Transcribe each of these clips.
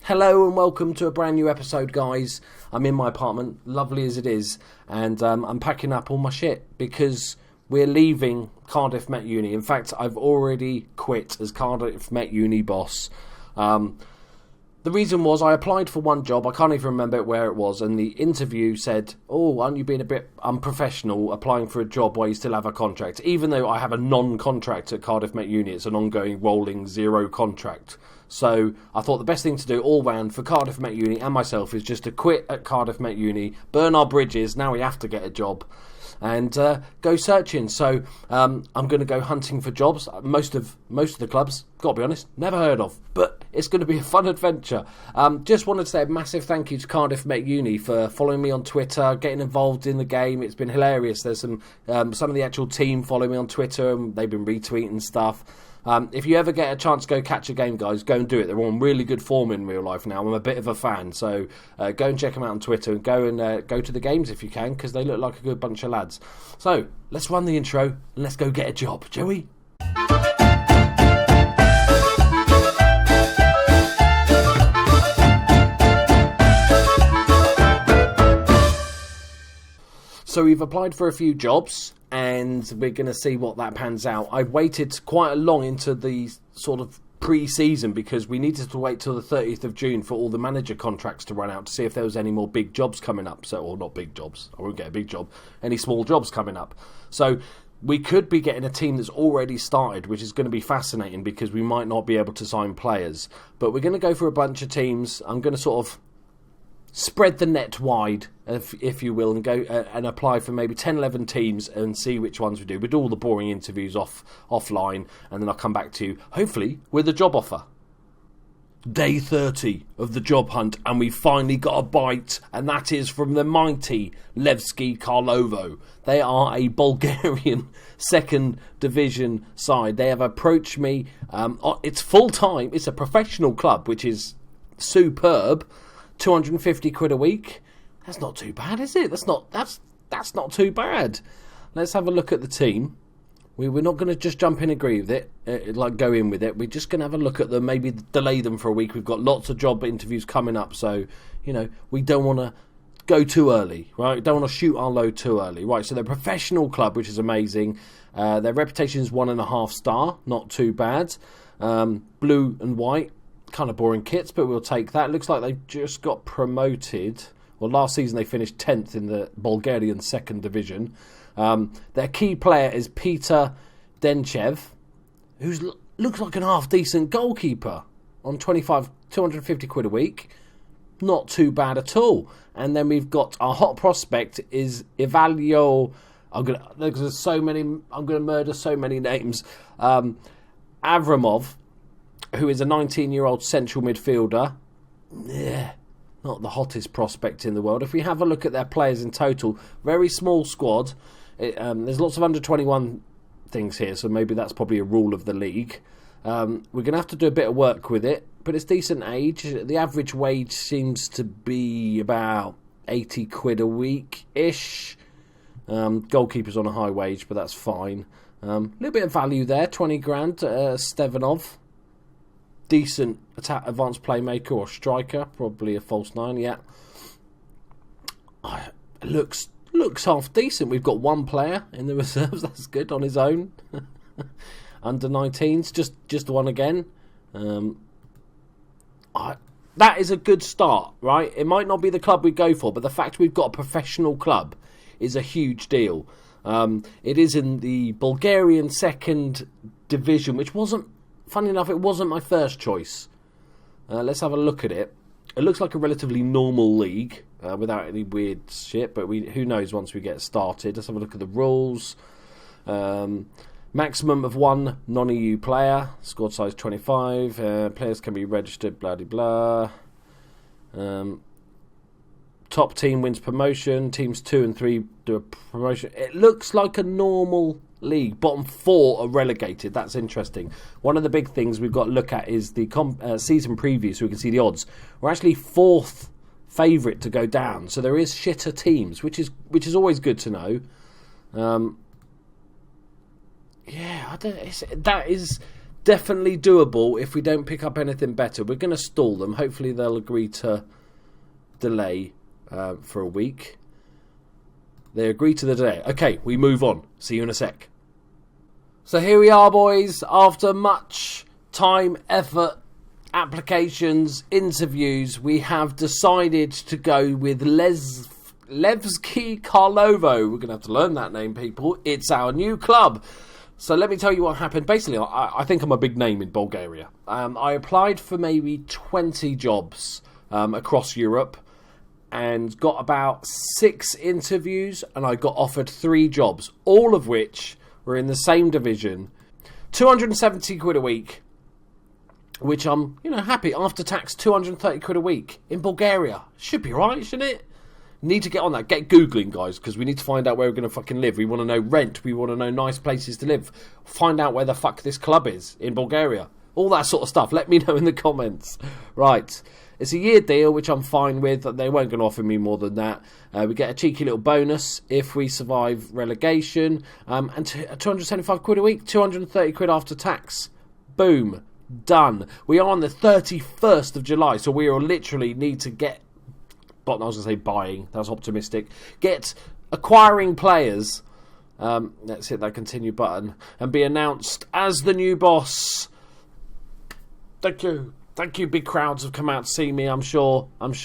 Hello and welcome to a brand new episode, guys. I'm in my apartment, lovely as it is, and I'm packing up all my shit because we're leaving Cardiff Met Uni. In fact, I've already quit as Cardiff Met Uni boss. The reason was I applied for one job, I can't even remember where it was, and the interview said, aren't you being a bit unprofessional applying for a job while you still have a contract? Even though I have a non-contract at Cardiff Met Uni, it's an ongoing rolling zero contract. So I thought the best thing to do all round for Cardiff Met Uni and myself is just to quit at Cardiff Met Uni, burn our bridges, now we have to get a job, and go searching. So I'm going to go hunting for jobs. Most of the clubs, got to be honest, never heard of, but it's going to be a fun adventure. Just wanted to say a massive thank you to Cardiff Met Uni for following me on Twitter, getting involved in the game. It's been hilarious. There's some of the actual team following me on Twitter, and they've been retweeting stuff. If you ever get a chance to go catch a game, guys, go and do it. They're on really good form in real life now. I'm a bit of a fan, so go and check them out on Twitter and go to the games if you can, because they look like a good bunch of lads. So let's run the intro and let's go get a job, shall we? So we've applied for a few jobs, and we're going to see what that pans out. I've waited quite long into the sort of pre-season because we needed to wait till the 30th of June for all the manager contracts to run out to see if there was any more big jobs coming up. Or not big jobs, I won't get a big job, any small jobs coming up. So we could be getting a team that's already started, which is going to be fascinating because we might not be able to sign players. But we're going to go for a bunch of teams. I'm going to sort of spread the net wide, if you will, and go and apply for maybe 10, 11 teams and see which ones we do. We do all the boring interviews offline, and then I'll come back to you, hopefully, with a job offer. Day 30 of the job hunt, and we finally got a bite, and that is from the mighty Levski Karlovo. They are a Bulgarian second division side. They have approached me. It's full-time. It's a professional club, which is superb. 250 quid a week. That's not too bad, is it? That's not too bad. Let's have a look at the team. We're not going to just jump in and agree with it, go in with it. We're just going to have a look at them, maybe delay them for a week. We've got lots of job interviews coming up, so, we don't want to go too early, right? Don't want to shoot our load too early. Right, so they're a professional club, which is amazing. Their reputation is 1.5 star, not too bad. Blue and white. Kind of boring kits, but we'll take that. Looks like they've just got promoted. Well, last season they finished 10th in the Bulgarian second division. Their key player is Peter Denchev, who looks like an half-decent goalkeeper on 250 quid a week. Not too bad at all. And then we've got our hot prospect is Ivalio. I'm gonna murder so many names. Avramov, who is a 19-year-old central midfielder. Yeah, not the hottest prospect in the world. If we have a look at their players in total, very small squad. There's lots of under-21 things here, so maybe that's probably a rule of the league. We're going to have to do a bit of work with it, but it's decent age. The average wage seems to be about 80 quid a week-ish. Goalkeeper's on a high wage, but that's fine. A little bit of value there, 20 grand. Stevanov. Decent advanced playmaker or striker, probably a false 9, yeah. Looks half decent. We've got one player in the reserves, that's good, on his own. Under 19s, just one again. That is a good start, right? It might not be the club we go for, but the fact we've got a professional club is a huge deal. It is in the Bulgarian second division, which wasn't, funny enough, it wasn't my first choice. Let's have a look at it. It looks like a relatively normal league without any weird shit, but who knows once we get started. Let's have a look at the rules. Maximum of one non-EU player. Squad size 25. Players can be registered, blah, blah, blah. Top team wins promotion. Teams 2 and 3 do a promotion. It looks like a normal league. Bottom 4 are relegated. That's interesting. One of the big things we've got to look at is the season preview, so we can see the odds. We're actually 4th favourite to go down, so there is shitter teams, which is always good to know. definitely doable if we don't pick up anything better. We're going to stall them. Hopefully they'll agree to delay for a week. They agree to the delay. Okay, we move on. See you in a sec. So here we are, boys. After much time, effort, applications, interviews, we have decided to go with Levski Karlovo. We're going to have to learn that name, people. It's our new club. So let me tell you what happened. Basically, I think I'm a big name in Bulgaria. I applied for maybe 20 jobs across Europe and got about 6 interviews, and I got offered 3 jobs, all of which were in the same division. 270 quid a week, which I'm, happy. After tax, 230 quid a week in Bulgaria. Should be right, shouldn't it? Need to get on that. Get Googling, guys, because we need to find out where we're going to fucking live. We want to know rent. We want to know nice places to live. Find out where the fuck this club is in Bulgaria. All that sort of stuff. Let me know in the comments. Right. It's a year deal, which I'm fine with. They weren't going to offer me more than that. We get a cheeky little bonus if we survive relegation. And 275 quid a week. 230 quid after tax. Boom. Done. We are on the 31st of July, so we will literally need to get... But I was going to say buying. That's optimistic. Get acquiring players. Let's hit that continue button and be announced as the new boss. Thank you. Thank you. Big crowds have come out to see me. I'm sure. Welcome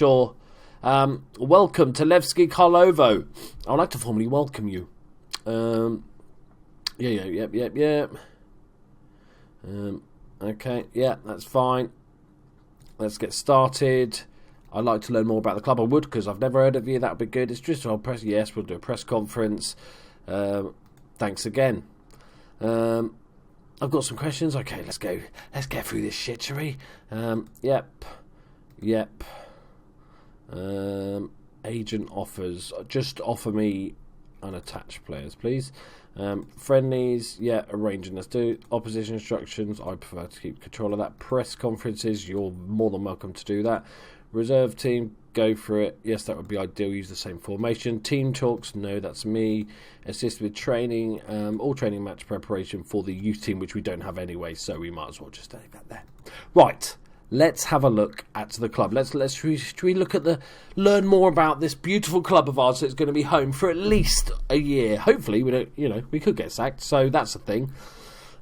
to Levski Karlovo. I'd like to formally welcome you. Yeah. Okay. Yeah, that's fine. Let's get started. I'd like to learn more about the club. I would, because I've never heard of you. That would be good. It's just a press. Yes, we'll do a press conference. Thanks again. I've got some questions. Okay, let's go. Let's get through this shit, shall we? Yep. Agent offers. Just offer me unattached players, please. Friendlies, arranging. Let's do opposition instructions. I prefer to keep control of that. Press conferences, you're more than welcome to do that. Reserve team, go for it. Yes, that would be ideal. Use the same formation. Team talks, no, that's me. Assist with training, all training match preparation for the youth team, which we don't have anyway, so we might as well just leave that there. Right, let's have a look at the club. Should we look at learn more about this beautiful club of ours that's going to be home for at least a year. Hopefully, we could get sacked, so that's a thing.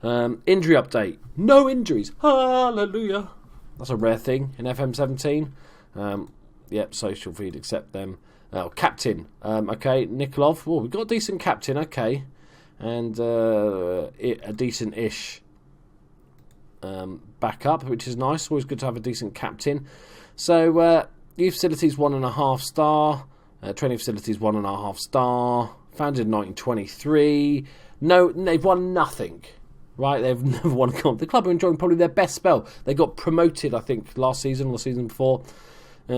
Injury update. No injuries. Hallelujah. That's a rare thing in FM17. Social feed, accept them. Captain. Okay, Nikolov. We've got a decent captain, okay. And a decent-ish backup, which is nice. Always good to have a decent captain. So, youth facilities 1.5 star. Training facilities 1.5 star. Founded in 1923. No, they've won nothing. Right, they've never won a comp. The club are enjoying probably their best spell. They got promoted, I think, last season or the season before.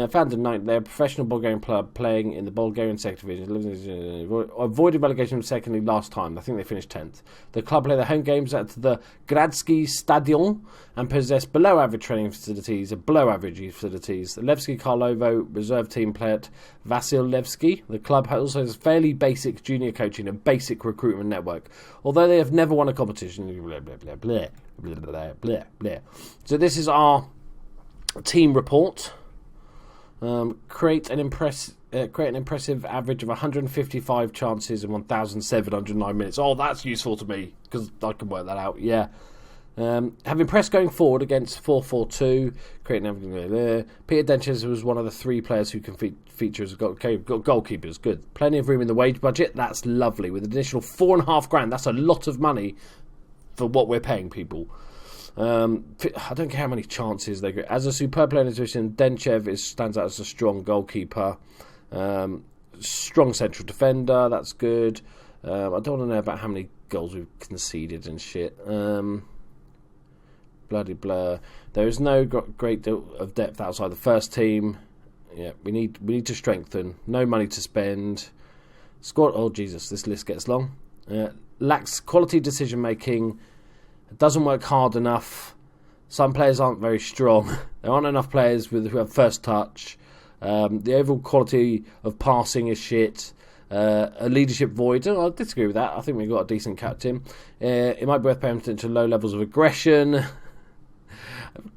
Founded in 19, they're a professional Bulgarian club playing in the Bulgarian second division. Avoided relegation second league last time. I think they finished 10th. The club play their home games at the Gradsky Stadion and possess below average training facilities and below average youth facilities. The Levski Karlovo reserve team play at Vasil Levski. The club also has fairly basic junior coaching and basic recruitment network. Although they have never won a competition. Blah, blah, blah, blah, blah, blah, blah, blah. So this is our team report. Create an impressive average of 155 chances in 1,709 minutes. Oh, that's useful to me, because I can work that out, yeah. Have impressed going forward against 4-4-2. Creating everything there. Peter Denches was one of the 3 players who can feature as a goalkeepers. Good. Plenty of room in the wage budget. That's lovely. With an additional $4,500, that's a lot of money for what we're paying people. I don't care how many chances they get. As a superb player in his position, Denchev stands out as a strong goalkeeper. Strong central defender, that's good. I don't want to know about how many goals we've conceded and shit. Bloody blur. There is no great deal of depth outside the first team. Yeah, we need to strengthen. No money to spend. Squad. Oh Jesus, this list gets long. Lacks quality decision making. Doesn't work hard enough. Some players aren't very strong. There aren't enough players who have first touch. The overall quality of passing is shit. A leadership void. I disagree with that. I think we've got a decent captain. It might be worth paying attention to low levels of aggression.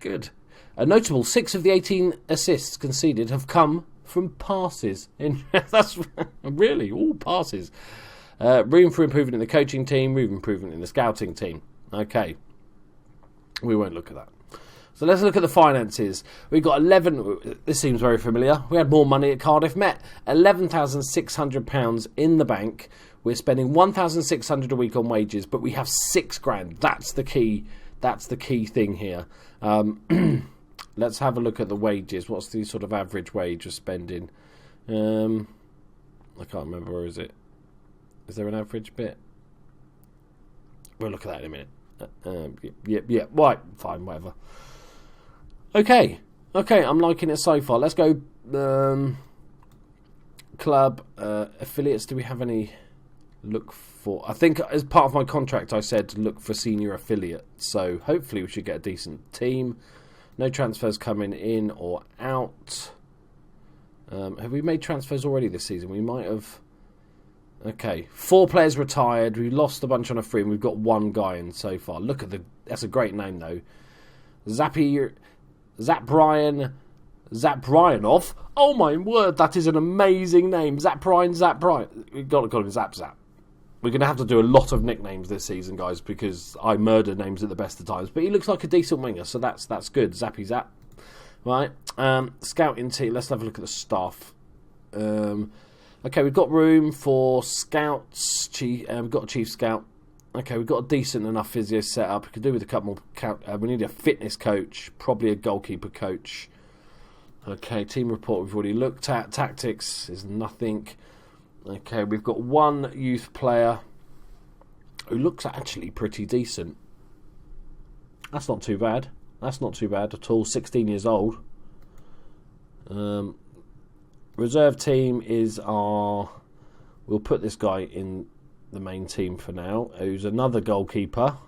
Good. A notable 6 of the 18 assists conceded have come from passes. That's really all passes. Room for improvement in the coaching team, room for improvement in the scouting team. Okay. We won't look at that. So let's look at the finances. We've got 11... This seems very familiar. We had more money at Cardiff Met. £11,600 in the bank. We're spending £1,600 a week on wages, but we have £6,000. That's the key. That's the key thing here. Let's have a look at the wages. What's the sort of average wage of spending? I can't remember. Where is it? Is there an average bit? We'll look at that in a minute. Yeah. Right. Fine. Whatever. Okay, I'm liking it so far. Let's go club affiliates. Do we have any look for? I think as part of my contract I said look for senior affiliate. So hopefully we should get a decent team. No transfers coming in or out. Have we made transfers already this season? We might have. Okay, 4 players retired. We lost a bunch on a free and we've got 1 guy in so far. Look at that's a great name though. Zaprianov. Oh my word, that is an amazing name. Zaprian. We've got to call him Zap. We're going to have to do a lot of nicknames this season, guys, because I murder names at the best of times. But he looks like a decent winger, so that's good. Zappy Zap. Right. Scouting team. Let's have a look at the staff. Okay, we've got room for scouts. We've got a chief scout. Okay, we've got a decent enough physio set up. We could do with a couple more. We need a fitness coach, probably a goalkeeper coach. Okay, team report we've already looked at. Tactics is nothing. Okay, we've got 1 youth player who looks actually pretty decent. That's not too bad. That's not too bad at all. 16 years old. Reserve team is our... We'll put this guy in the main team for now, who's another goalkeeper.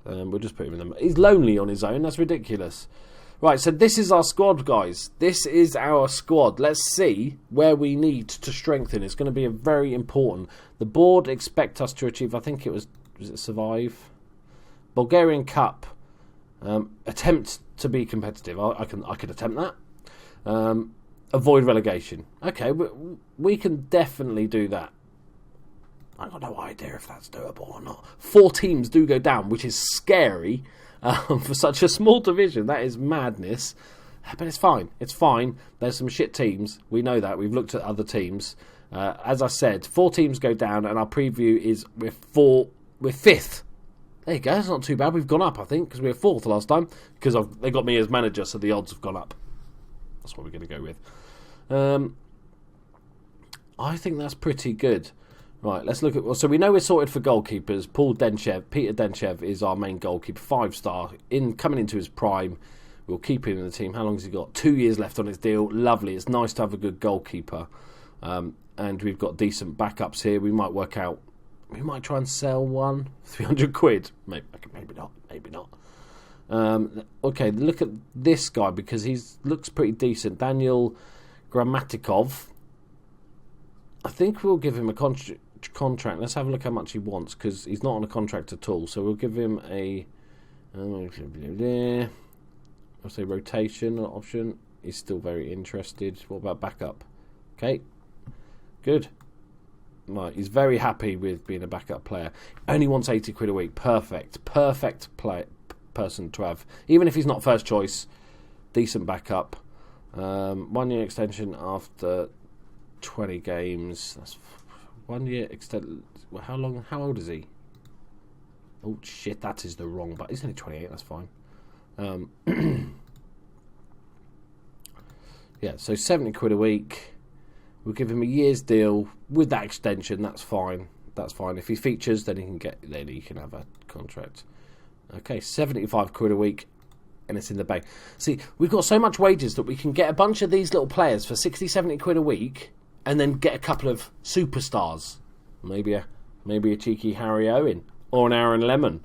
We'll just put him in the... He's lonely on his own. That's ridiculous. Right, so this is our squad, guys. This is our squad. Let's see where we need to strengthen. It's going to be a very important. The board expect us to achieve, I think it was it survive? Bulgarian Cup. Attempt to be competitive. I could attempt that. Avoid relegation. Okay, we can definitely do that. I've got no idea if that's doable or not. 4 teams do go down, which is scary for such a small division. That is madness. But it's fine. It's fine. There's some shit teams. We know that. We've looked at other teams. As I said, 4 teams go down, and our preview is we're 5th. There you go. That's not too bad. We've gone up, I think, because we were 4th last time. Because they got me as manager, so the odds have gone up. That's what we're going to go with. I think that's pretty good. Right, let's look at... So we know we're sorted for goalkeepers. Peter Denchev is our main goalkeeper, 5-star, coming into his prime. We'll keep him in the team. How long has he got? 2 years left on his deal. Lovely. It's nice to have a good goalkeeper. And we've got decent backups here. We might work out... We might try and sell one. 300 quid. Maybe not. Okay, look at this guy because he looks pretty decent. Daniel Grammatikov. I think we'll give him a contract. Let's have a look how much he wants because he's not on a contract at all. So we'll give him a... I'll say rotation option. He's still very interested. What about backup? Okay, good. Right, he's very happy with being a backup player. Only wants 80 quid a week. Perfect person to have. Even if he's not first choice, decent backup. 1 year extension after 20 games. That's 1 year extent. How long? How old is he? Oh shit, that is the wrong. But he's only 28. That's fine. Yeah, so 70 quid a week. We'll give him a year's deal with that extension. That's fine. That's fine. If he features, then he can have a contract. Okay, 75 quid a week, and it's in the bank. See, we've got so much wages that we can get a bunch of these little players for 60, 70 quid a week, and then get a couple of superstars. Maybe a cheeky Harry Owen or an Aaron Lemon.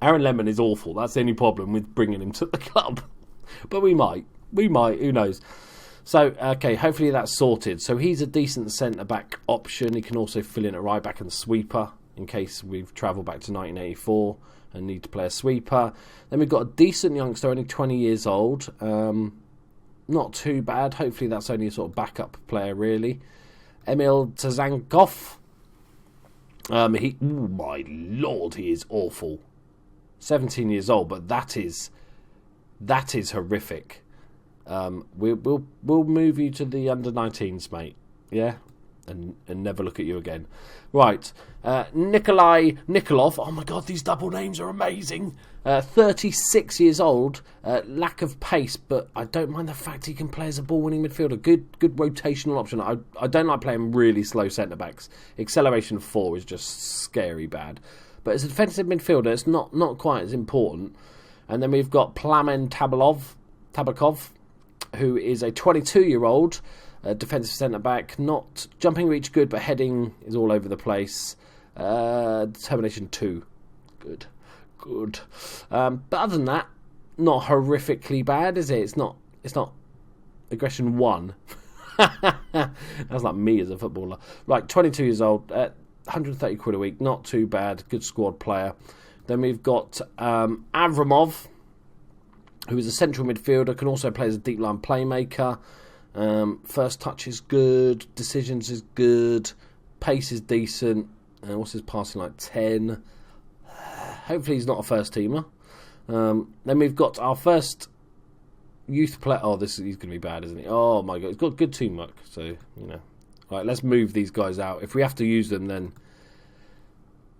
Aaron Lemon is awful. That's the only problem with bringing him to the club. But we might. Who knows? So, okay, hopefully that's sorted. So he's a decent centre-back option. He can also fill in at right-back and sweeper in case we've travelled back to 1984 and need to play a sweeper. Then we've got a decent youngster, only 20 years old. Not too bad. Hopefully that's only a sort of backup player, really. Emil Tzankov. Oh my lord, he is awful. 17 years old, but that is horrific. We'll move you to the under-19s, mate. Yeah, and never look at you again. Right, Nikolai Nikolov. Oh my god, these double names are amazing. 36 years old. Lack of pace, but I don't mind the fact he can play as a ball-winning midfielder. Good rotational option. I don't like playing really slow centre-backs. Acceleration 4 is just scary bad. But as a defensive midfielder, it's not quite as important. And then we've got Plamen Tabakov, who is a 22-year-old defensive centre-back. Not jumping reach good, but heading is all over the place. Determination 2. Good. But other than that, not horrifically bad, is it? It's not aggression 1. That's like me as a footballer. Right, 22 years old, 130 quid a week, not too bad. Good squad player. Then we've got Avramov, who is a central midfielder, can also play as a deep line playmaker. First touch is good, decisions is good, pace is decent. What's his passing like? 10. Hopefully he's not a first teamer. Then we've got our first youth player. Oh, he's going to be bad, isn't he? Oh my god, he's got good teamwork. So right, let's move these guys out. If we have to use them, then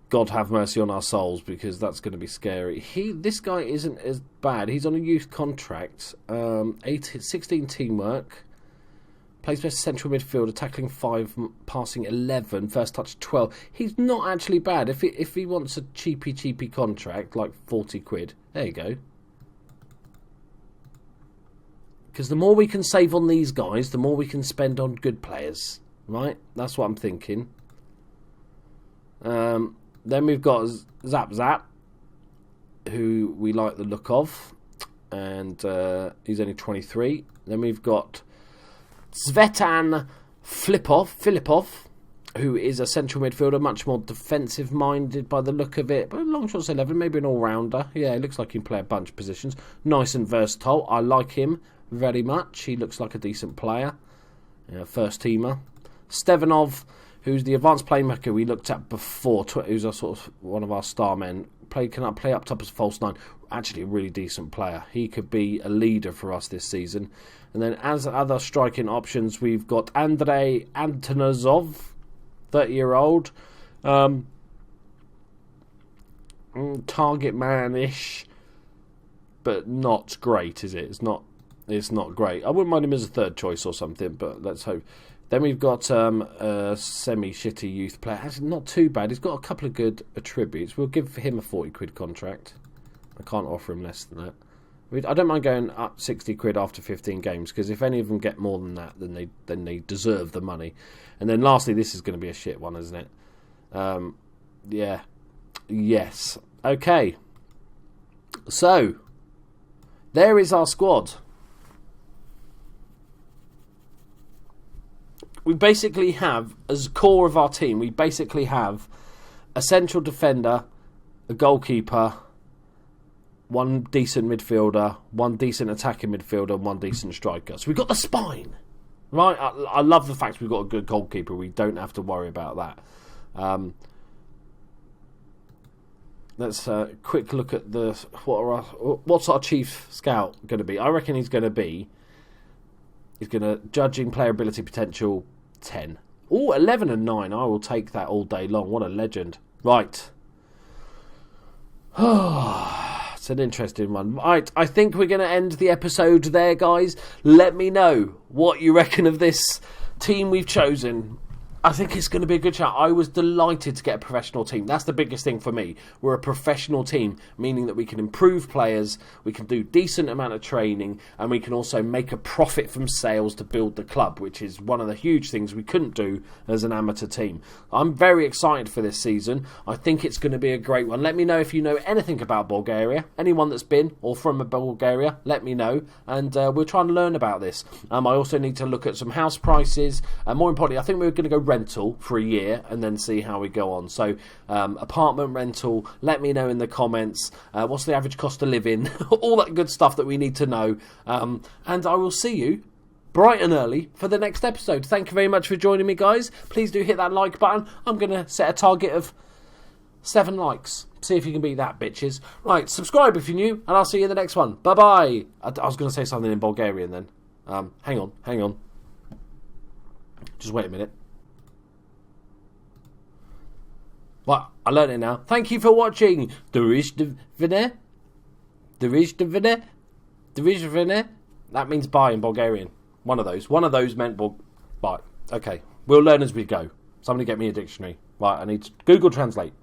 God have mercy on our souls, because that's going to be scary. This guy isn't as bad. He's on a youth contract. 16 teamwork. Plays best central midfielder, tackling 5, passing 11, first touch 12. He's not actually bad. If he wants a cheapy contract, like 40 quid, there you go. Because the more we can save on these guys, the more we can spend on good players. Right? That's what I'm thinking. Then we've got Zap, who we like the look of. And he's only 23. Then we've got Svetan Filipov, who is a central midfielder, much more defensive-minded by the look of it. But long shots 11, maybe an all-rounder. Yeah, it looks like he can play a bunch of positions. Nice and versatile. I like him very much. He looks like a decent player. First teamer. Stevanov, who's the advanced playmaker we looked at before, who's a sort of one of our star men. Can play up top as false 9. Actually, a really decent player. He could be a leader for us this season. And then as other striking options, we've got Andrei Antonazov, 30-year-old. Target man-ish, but not great, is it? It's not great. I wouldn't mind him as a third choice or something, but let's hope. Then we've got a semi-shitty youth player. Actually, not too bad. He's got a couple of good attributes. We'll give him a 40 quid contract. I can't offer him less than that. I don't mind going up 60 quid after 15 games, because if any of them get more than that, then they deserve the money. And then lastly, this is going to be a shit one, isn't it? Yeah. Yes. Okay. So, there is our squad. We basically have, as core of our team, we basically have a central defender, a goalkeeper, one decent midfielder, one decent attacking midfielder, and one decent striker. So we've got the spine, right? I love the fact we've got a good goalkeeper. We don't have to worry about that. Let's quick look at what's our chief scout going to be. I reckon he's going to judging player ability potential 10. Oh, 11 and 9. I will take that all day long. What a legend. Right. It's an interesting one. Right, I think we're going to end the episode there, guys. Let me know what you reckon of this team we've chosen. I think it's going to be a good chat. I was delighted to get a professional team. That's the biggest thing for me. We're a professional team, meaning that we can improve players, we can do decent amount of training, and we can also make a profit from sales to build the club, which is one of the huge things we couldn't do as an amateur team. I'm very excited for this season. I think it's going to be a great one. Let me know if you know anything about Bulgaria. Anyone that's been or from Bulgaria, let me know, and we'll try and learn about this. I also need to look at some house prices, and more importantly, I think we're going to go rental for a year and then see how we go on. So apartment rental, let me know in the comments what's the average cost of living, all that good stuff that we need to know, and I will see you bright and early for the next episode. Thank you very much for joining me, guys. Please do hit that like button. I'm going to set a target of 7 likes. See if you can beat that, bitches. Right, subscribe if you're new, and I'll see you in the next one. Bye-bye. I was going to say something in Bulgarian then. Hang on. Just wait a minute. Well, I learned it now. Thank you for watching. That means bye in Bulgarian. One of those meant bye. Okay, we'll learn as we go. Somebody get me a dictionary. Right, I need to Google Translate.